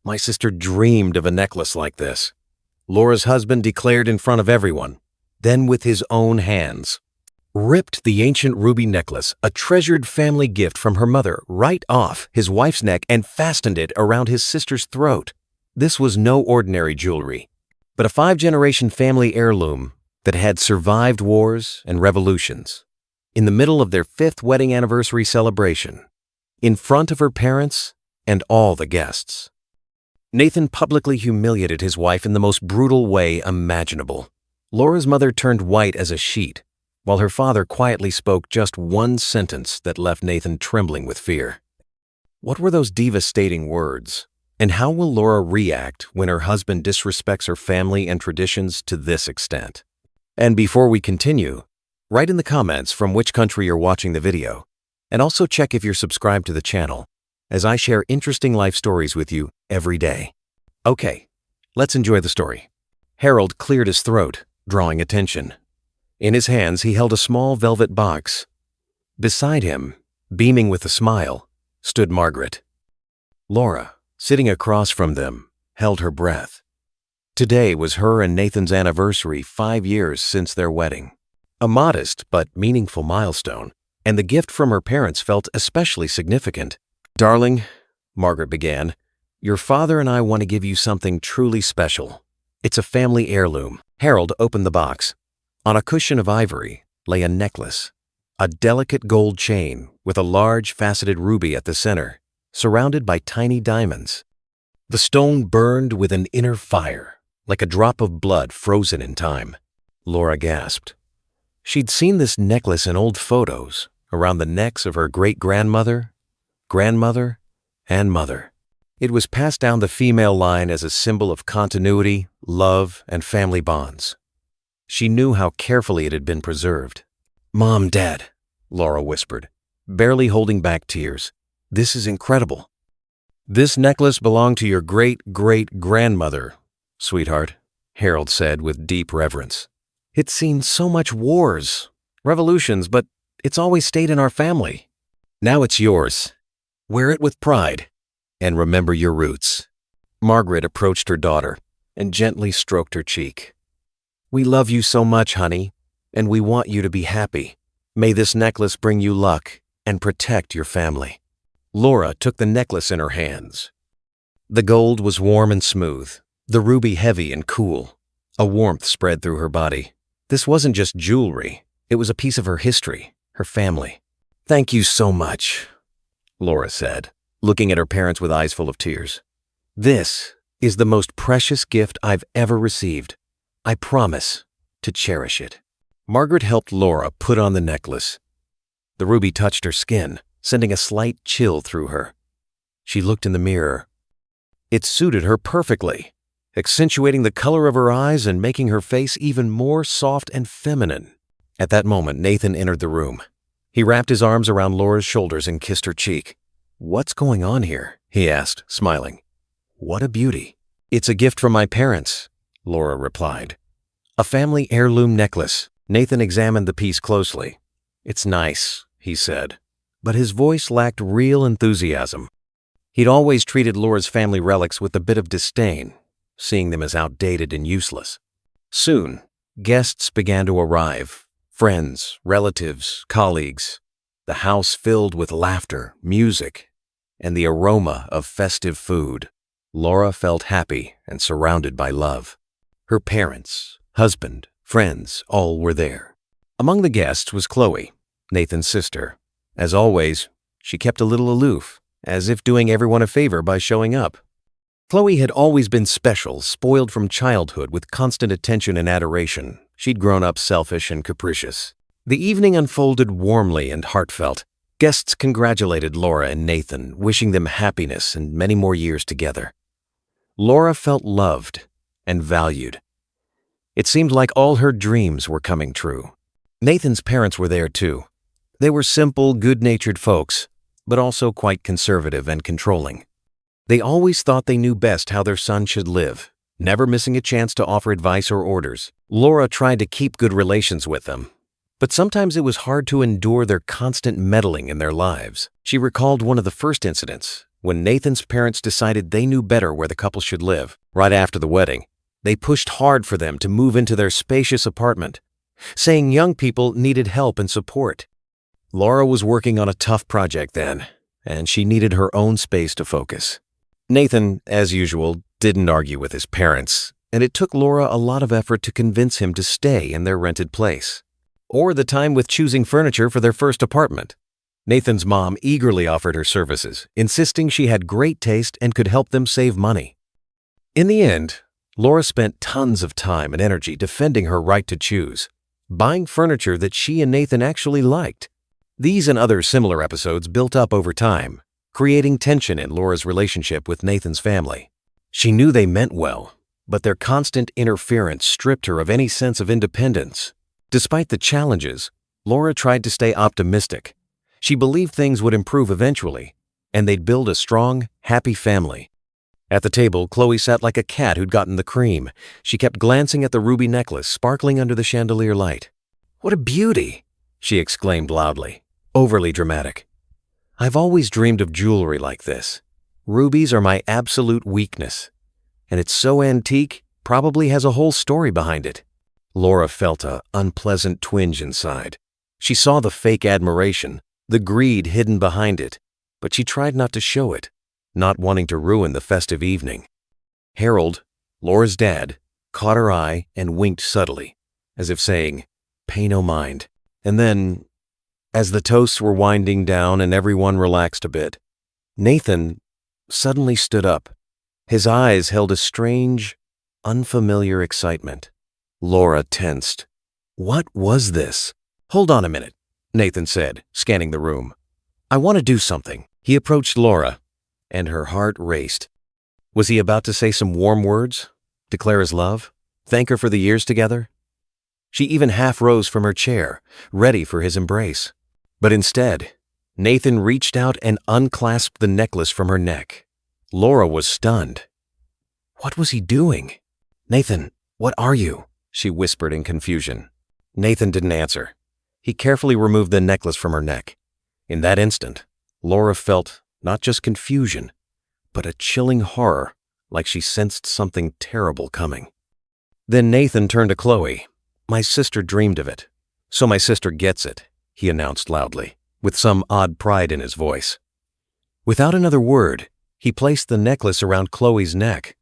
My sister dreamed of a necklace like this. Laura's husband declared in front of everyone, then with his own hands, ripped the ancient ruby necklace, a treasured family gift from her mother, right off his wife's neck and fastened it around his sister's throat. This was no ordinary jewelry, but a 5-generation family heirloom that had survived wars and revolutions. In the middle of their 5th wedding anniversary celebration, in front of her parents and all the guests, Nathan publicly humiliated his wife in the most brutal way imaginable. Laura's mother turned white as a sheet, while her father quietly spoke just one sentence that left Nathan trembling with fear. What were those devastating words? And how will Laura react when her husband disrespects her family and traditions to this extent? And before we continue, write in the comments from which country you're watching the video, and also check if you're subscribed to the channel, as I share interesting life stories with you every day. Okay, let's enjoy the story. Harold cleared his throat, drawing attention. In his hands, he held a small velvet box. Beside him, beaming with a smile, stood Margaret. Laura, sitting across from them, held her breath. Today was her and Nathan's anniversary, 5 years since their wedding. A modest but meaningful milestone, and the gift from her parents felt especially significant. "Darling," Margaret began, "your father and I want to give you something truly special. It's a family heirloom." Harold opened the box. On a cushion of ivory lay a necklace, a delicate gold chain with a large faceted ruby at the center, surrounded by tiny diamonds. The stone burned with an inner fire, like a drop of blood frozen in time. Laura gasped. She'd seen this necklace in old photos around the necks of her great-grandmother, grandmother, and mother. It was passed down the female line as a symbol of continuity, love, and family bonds. She knew how carefully it had been preserved. "Mom, Dad," Laura whispered, barely holding back tears. "This is incredible." "This necklace belonged to your great-great-grandmother, sweetheart," Harold said with deep reverence. "It's seen so much wars, revolutions, but it's always stayed in our family. Now it's yours. Wear it with pride, and remember your roots." Margaret approached her daughter and gently stroked her cheek. "We love you so much, honey, and we want you to be happy. May this necklace bring you luck and protect your family." Laura took the necklace in her hands. The gold was warm and smooth, the ruby heavy and cool. A warmth spread through her body. This wasn't just jewelry, it was a piece of her history, her family. "Thank you so much," Laura said, looking at her parents with eyes full of tears. "This is the most precious gift I've ever received. I promise to cherish it." Margaret helped Laura put on the necklace. The ruby touched her skin, sending a slight chill through her. She looked in the mirror. It suited her perfectly, accentuating the color of her eyes and making her face even more soft and feminine. At that moment, Nathan entered the room. He wrapped his arms around Laura's shoulders and kissed her cheek. "What's going on here?" he asked, smiling. "What a beauty." "It's a gift from my parents," Laura replied. "A family heirloom necklace." Nathan examined the piece closely. "It's nice," he said, but his voice lacked real enthusiasm. He'd always treated Laura's family relics with a bit of disdain, seeing them as outdated and useless. Soon, guests began to arrive. Friends, relatives, colleagues. The house filled with laughter, music, and the aroma of festive food. Laura felt happy and surrounded by love. Her parents, husband, friends, all were there. Among the guests was Chloe, Nathan's sister. As always, she kept a little aloof, as if doing everyone a favor by showing up. Chloe had always been special, spoiled from childhood with constant attention and adoration. She'd grown up selfish and capricious. The evening unfolded warmly and heartfelt. Guests congratulated Laura and Nathan, wishing them happiness and many more years together. Laura felt loved and valued. It seemed like all her dreams were coming true. Nathan's parents were there too. They were simple, good-natured folks, but also quite conservative and controlling. They always thought they knew best how their son should live, never missing a chance to offer advice or orders. Laura tried to keep good relations with them, but sometimes it was hard to endure their constant meddling in their lives. She recalled one of the first incidents, When Nathan's parents decided they knew better where the couple should live, right after the wedding, they pushed hard for them to move into their spacious apartment, saying young people needed help and support. Laura was working on a tough project then, and she needed her own space to focus. Nathan, as usual, didn't argue with his parents, and it took Laura a lot of effort to convince him to stay in their rented place, or the time with choosing furniture for their first apartment. Nathan's mom eagerly offered her services, insisting she had great taste and could help them save money. In the end, Laura spent tons of time and energy defending her right to choose, buying furniture that she and Nathan actually liked. These and other similar episodes built up over time, creating tension in Laura's relationship with Nathan's family. She knew they meant well, but their constant interference stripped her of any sense of independence. Despite the challenges, Laura tried to stay optimistic. She believed things would improve eventually, and they'd build a strong, happy family. At the table, Chloe sat like a cat who'd gotten the cream. She kept glancing at the ruby necklace sparkling under the chandelier light. "What a beauty!" she exclaimed loudly, overly dramatic. "I've always dreamed of jewelry like this. Rubies are my absolute weakness. And it's so antique, probably has a whole story behind it." Laura felt an unpleasant twinge inside. She saw the fake admiration, the greed hidden behind it, but she tried not to show it, not wanting to ruin the festive evening. Harold, Laura's dad, caught her eye and winked subtly, as if saying, "Pay no mind." And then, as the toasts were winding down and everyone relaxed a bit, Nathan suddenly stood up. His eyes held a strange, unfamiliar excitement. Laura tensed. What was this? "Hold on a minute," Nathan said, scanning the room. "I want to do something." He approached Laura, and her heart raced. Was he about to say some warm words? Declare his love? Thank her for the years together? She even half rose from her chair, ready for his embrace. But instead, Nathan reached out and unclasped the necklace from her neck. Laura was stunned. What was he doing? "Nathan, what are you?" she whispered in confusion. Nathan didn't answer. He carefully removed the necklace from her neck. In that instant, Laura felt not just confusion, but a chilling horror, like she sensed something terrible coming. Then Nathan turned to Chloe. "My sister dreamed of it, so my sister gets it," he announced loudly, with some odd pride in his voice. Without another word, he placed the necklace around Chloe's neck.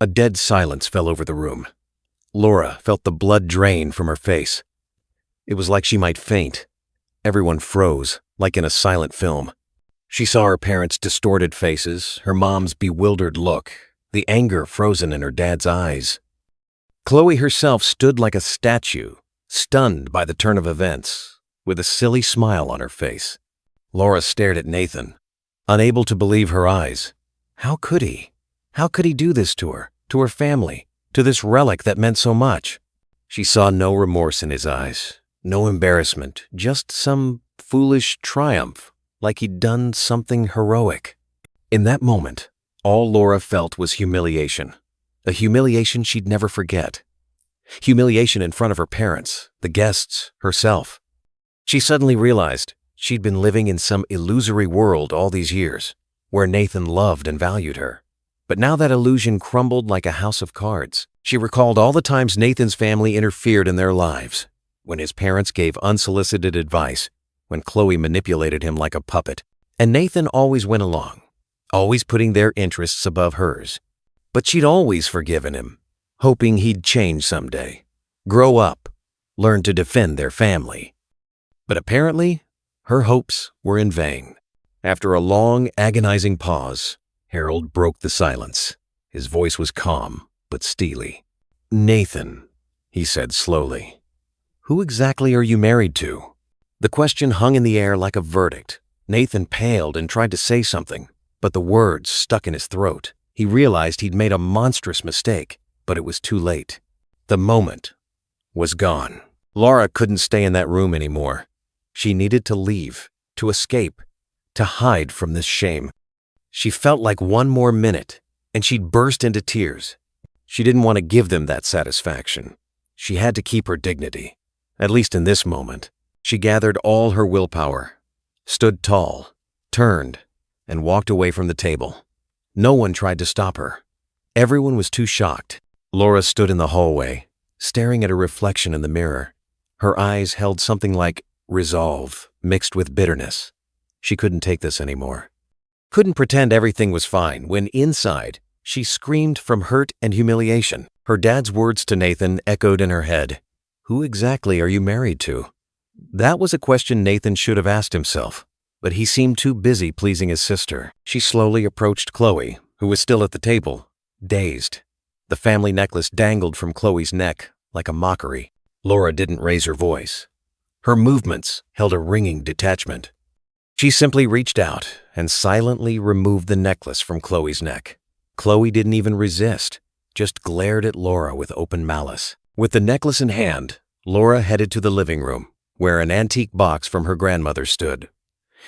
A dead silence fell over the room. Laura felt the blood drain from her face. It was like she might faint. Everyone froze, like in a silent film. She saw her parents' distorted faces, her mom's bewildered look, the anger frozen in her dad's eyes. Chloe herself stood like a statue, stunned by the turn of events, with a silly smile on her face. Laura stared at Nathan, unable to believe her eyes. How could he? How could he do this to her family, to this relic that meant so much? She saw no remorse in his eyes, no embarrassment, just some foolish triumph, like he'd done something heroic. In that moment, all Laura felt was humiliation, a humiliation she'd never forget. Humiliation in front of her parents, the guests, herself. She suddenly realized she'd been living in some illusory world all these years, where Nathan loved and valued her. But now that illusion crumbled like a house of cards. She recalled all the times Nathan's family interfered in their lives, when his parents gave unsolicited advice, when Chloe manipulated him like a puppet, and Nathan always went along, always putting their interests above hers. But she'd always forgiven him, hoping he'd change someday, grow up, learn to defend their family. But apparently, her hopes were in vain. After a long, agonizing pause, Harold broke the silence. His voice was calm, but steely. "Nathan," he said slowly, "who exactly are you married to?" The question hung in the air like a verdict. Nathan paled and tried to say something, but the words stuck in his throat. He realized he'd made a monstrous mistake, but it was too late. The moment was gone. Laura couldn't stay in that room anymore. She needed to leave, to escape, to hide from this shame. She felt like one more minute, and she'd burst into tears. She didn't want to give them that satisfaction. She had to keep her dignity, at least in this moment. She gathered all her willpower, stood tall, turned, and walked away from the table. No one tried to stop her. Everyone was too shocked. Laura stood in the hallway, staring at her reflection in the mirror. Her eyes held something like resolve mixed with bitterness. She couldn't take this anymore. Couldn't pretend everything was fine when inside she screamed from hurt and humiliation. Her dad's words to Nathan echoed in her head. Who exactly are you married to? That was a question Nathan should have asked himself, but he seemed too busy pleasing his sister. She slowly approached Chloe, who was still at the table, dazed. The family necklace dangled from Chloe's neck like a mockery. Laura didn't raise her voice. Her movements held a ringing detachment. She simply reached out and silently removed the necklace from Chloe's neck. Chloe didn't even resist, just glared at Laura with open malice. With the necklace in hand, Laura headed to the living room, where an antique box from her grandmother stood.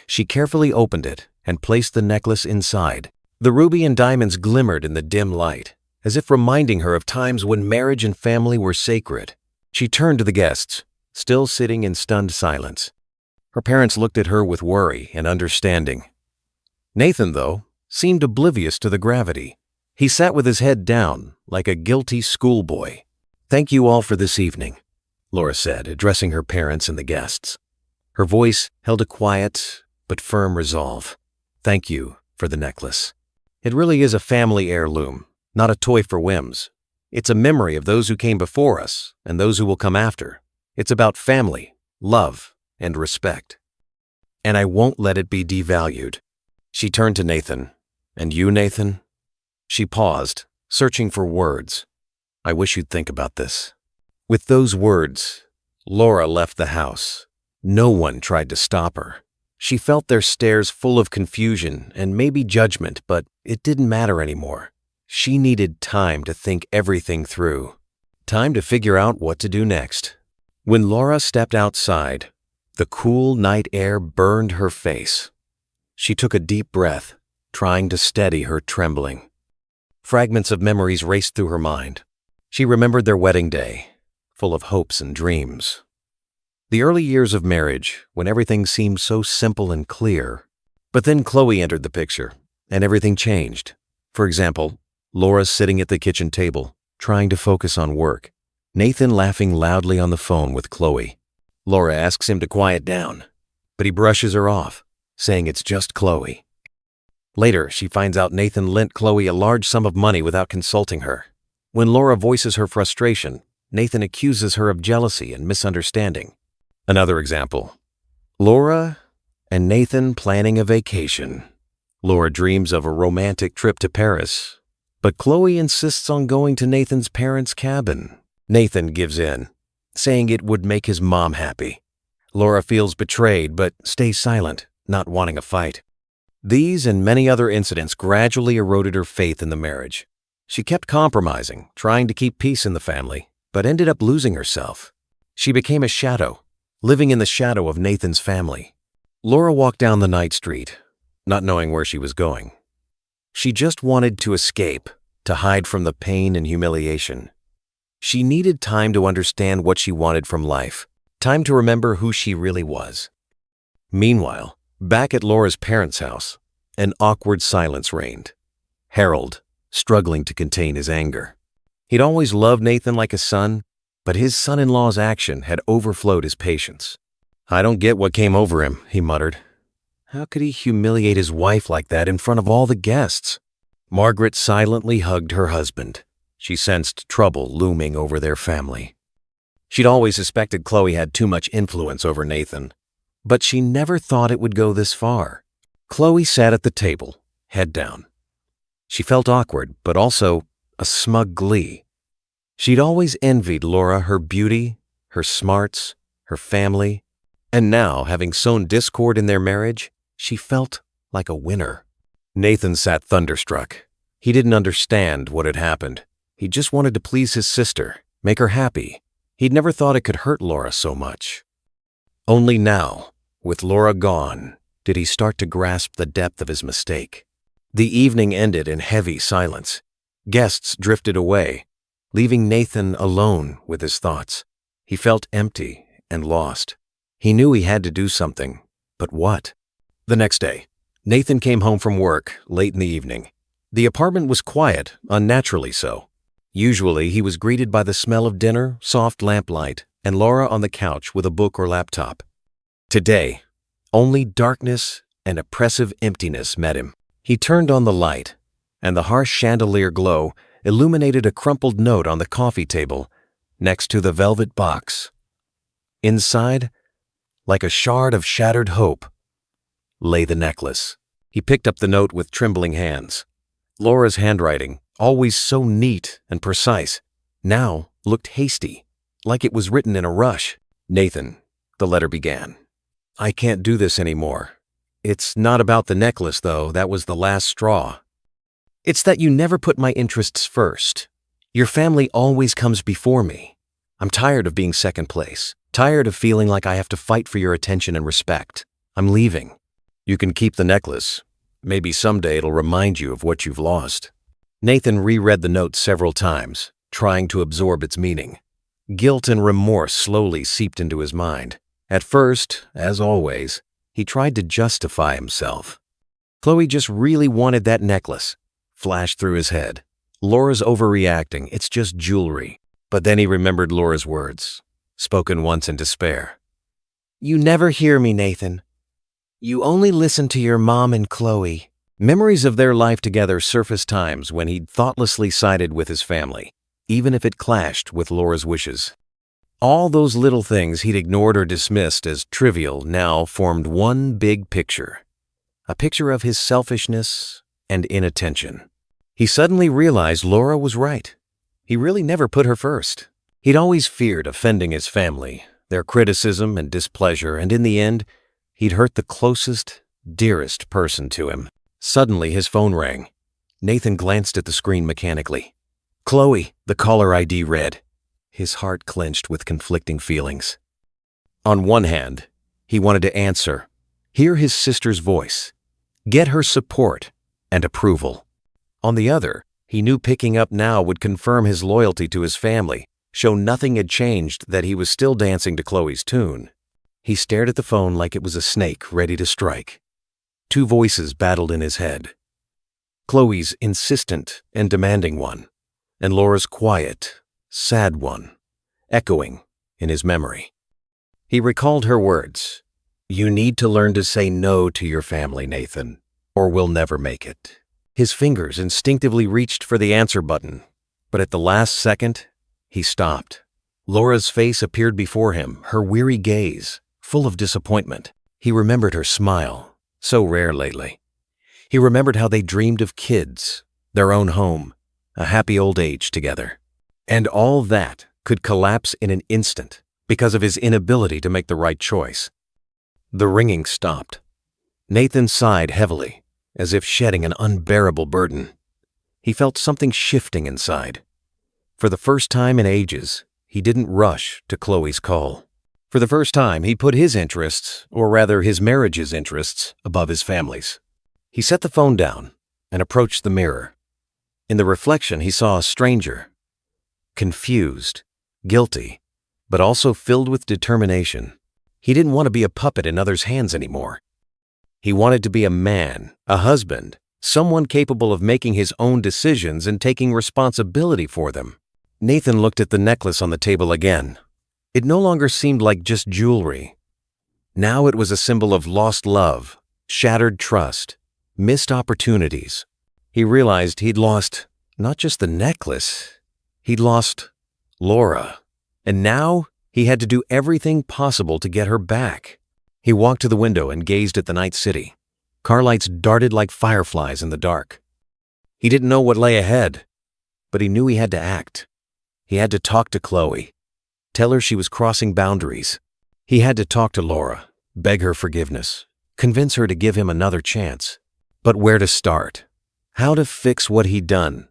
She carefully opened it and placed the necklace inside. The ruby and diamonds glimmered in the dim light, as if reminding her of times when marriage and family were sacred. She turned to the guests, still sitting in stunned silence. Her parents looked at her with worry and understanding. Nathan, though, seemed oblivious to the gravity. He sat with his head down, like a guilty schoolboy. "Thank you all for this evening," Laura said, addressing her parents and the guests. Her voice held a quiet but firm resolve. "Thank you for the necklace. It really is a family heirloom, not a toy for whims. It's a memory of those who came before us and those who will come after. It's about family, love, and respect. And I won't let it be devalued." She turned to Nathan. "And you, Nathan?" She paused, searching for words. "I wish you'd think about this." With those words, Laura left the house. No one tried to stop her. She felt their stares full of confusion and maybe judgment, but it didn't matter anymore. She needed time to think everything through. Time to figure out what to do next. When Laura stepped outside, the cool night air burned her face. She took a deep breath, trying to steady her trembling. Fragments of memories raced through her mind. She remembered their wedding day, full of hopes and dreams. The early years of marriage, when everything seemed so simple and clear. But then Chloe entered the picture, and everything changed. For example, Laura sitting at the kitchen table, trying to focus on work. Nathan laughing loudly on the phone with Chloe. Laura asks him to quiet down, but he brushes her off, saying it's just Chloe. Later, she finds out Nathan lent Chloe a large sum of money without consulting her. When Laura voices her frustration, Nathan accuses her of jealousy and misunderstanding. Another example. Laura and Nathan planning a vacation. Laura dreams of a romantic trip to Paris, but Chloe insists on going to Nathan's parents' cabin. Nathan gives in, saying it would make his mom happy. Laura feels betrayed but stays silent, not wanting a fight. These and many other incidents gradually eroded her faith in the marriage. She kept compromising, trying to keep peace in the family, but ended up losing herself. She became a shadow, living in the shadow of Nathan's family. Laura walked down the night street, not knowing where she was going. She just wanted to escape, to hide from the pain and humiliation. She needed time to understand what she wanted from life, time to remember who she really was. Meanwhile, back at Laura's parents' house, an awkward silence reigned. Harold, struggling to contain his anger. He'd always loved Nathan like a son, but his son-in-law's action had overflowed his patience. "I don't get what came over him," he muttered. "How could he humiliate his wife like that in front of all the guests?" Margaret silently hugged her husband. She sensed trouble looming over their family. She'd always suspected Chloe had too much influence over Nathan, but she never thought it would go this far. Chloe sat at the table, head down. She felt awkward, but also a smug glee. She'd always envied Laura her beauty, her smarts, her family, and now, having sown discord in their marriage, she felt like a winner. Nathan sat thunderstruck. He didn't understand what had happened. He just wanted to please his sister, make her happy. He'd never thought it could hurt Laura so much. Only now, with Laura gone, did he start to grasp the depth of his mistake. The evening ended in heavy silence. Guests drifted away, leaving Nathan alone with his thoughts. He felt empty and lost. He knew he had to do something, but what? The next day, Nathan came home from work late in the evening. The apartment was quiet, unnaturally so. Usually, he was greeted by the smell of dinner, soft lamplight, and Laura on the couch with a book or laptop. Today, only darkness and oppressive emptiness met him. He turned on the light, and the harsh chandelier glow illuminated a crumpled note on the coffee table next to the velvet box. Inside, like a shard of shattered hope, lay the necklace. He picked up the note with trembling hands. Laura's handwriting, always so neat and precise, now looked hasty, like it was written in a rush. "Nathan," the letter began, "I can't do this anymore. It's not about the necklace, though. That was the last straw. It's that you never put my interests first. Your family always comes before me. I'm tired of being second place, tired of feeling like I have to fight for your attention and respect. I'm leaving. You can keep the necklace. Maybe someday it'll remind you of what you've lost." Nathan reread the note several times, trying to absorb its meaning. Guilt and remorse slowly seeped into his mind. At first, as always, he tried to justify himself. Chloe just really wanted that necklace, flashed through his head. Laura's overreacting, it's just jewelry. But then he remembered Laura's words, spoken once in despair. "You never hear me, Nathan. You only listen to your mom and Chloe." Memories of their life together surfaced times when he'd thoughtlessly sided with his family, even if it clashed with Laura's wishes. All those little things he'd ignored or dismissed as trivial now formed one big picture. A picture of his selfishness and inattention. He suddenly realized Laura was right. He really never put her first. He'd always feared offending his family, their criticism and displeasure, and in the end, he'd hurt the closest, dearest person to him. Suddenly, his phone rang. Nathan glanced at the screen mechanically. "Chloe," the caller ID read. His heart clenched with conflicting feelings. On one hand, he wanted to answer, hear his sister's voice, get her support and approval. On the other, he knew picking up now would confirm his loyalty to his family, show nothing had changed, that he was still dancing to Chloe's tune. He stared at the phone like it was a snake ready to strike. Two voices battled in his head. Chloe's insistent and demanding one, and Laura's quiet, sad one, echoing in his memory. He recalled her words, "You need to learn to say no to your family, Nathan, or we'll never make it." His fingers instinctively reached for the answer button, but at the last second, he stopped. Laura's face appeared before him, her weary gaze, full of disappointment. He remembered her smile, so rare lately. He remembered how they dreamed of kids, their own home, a happy old age together. And all that could collapse in an instant because of his inability to make the right choice. The ringing stopped. Nathan sighed heavily, as if shedding an unbearable burden. He felt something shifting inside. For the first time in ages, he didn't rush to Chloe's call. For the first time, he put his interests, or rather his marriage's interests, above his family's. He set the phone down and approached the mirror. In the reflection, he saw a stranger, confused, guilty, but also filled with determination. He didn't want to be a puppet in others' hands anymore. He wanted to be a man, a husband, someone capable of making his own decisions and taking responsibility for them. Nathan looked at the necklace on the table again. It no longer seemed like just jewelry. Now it was a symbol of lost love, shattered trust, missed opportunities. He realized he'd lost not just the necklace, he'd lost Laura. And now he had to do everything possible to get her back. He walked to the window and gazed at the night city. Car lights darted like fireflies in the dark. He didn't know what lay ahead, but he knew he had to act. He had to talk to Chloe. Tell her she was crossing boundaries. He had to talk to Laura, beg her forgiveness, convince her to give him another chance. But where to start? How to fix what he'd done?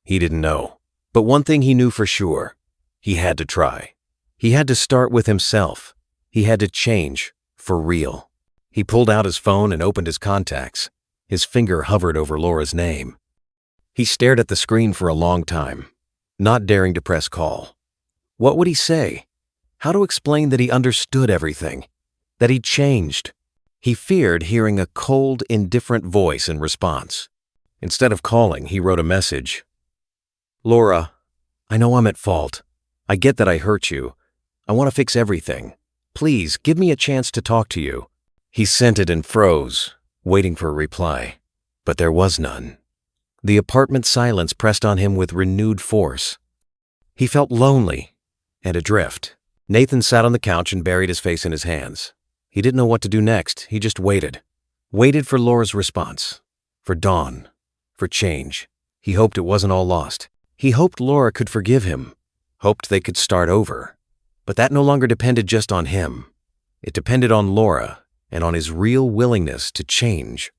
He didn't know. But one thing he knew for sure, he had to try. He had to start with himself. He had to change, for real. He pulled out his phone and opened his contacts. His finger hovered over Laura's name. He stared at the screen for a long time, not daring to press call. What would he say? How to explain that he understood everything? That he'd changed? He feared hearing a cold, indifferent voice in response. Instead of calling, he wrote a message. "Laura, I know I'm at fault. I get that I hurt you. I want to fix everything. Please, give me a chance to talk to you." He sent it and froze, waiting for a reply. But there was none. The apartment silence pressed on him with renewed force. He felt lonely and adrift. Nathan sat on the couch and buried his face in his hands. He didn't know what to do next. He just waited. Waited for Laura's response. For dawn. For change. He hoped it wasn't all lost. He hoped Laura could forgive him. Hoped they could start over. But that no longer depended just on him. It depended on Laura and on his real willingness to change.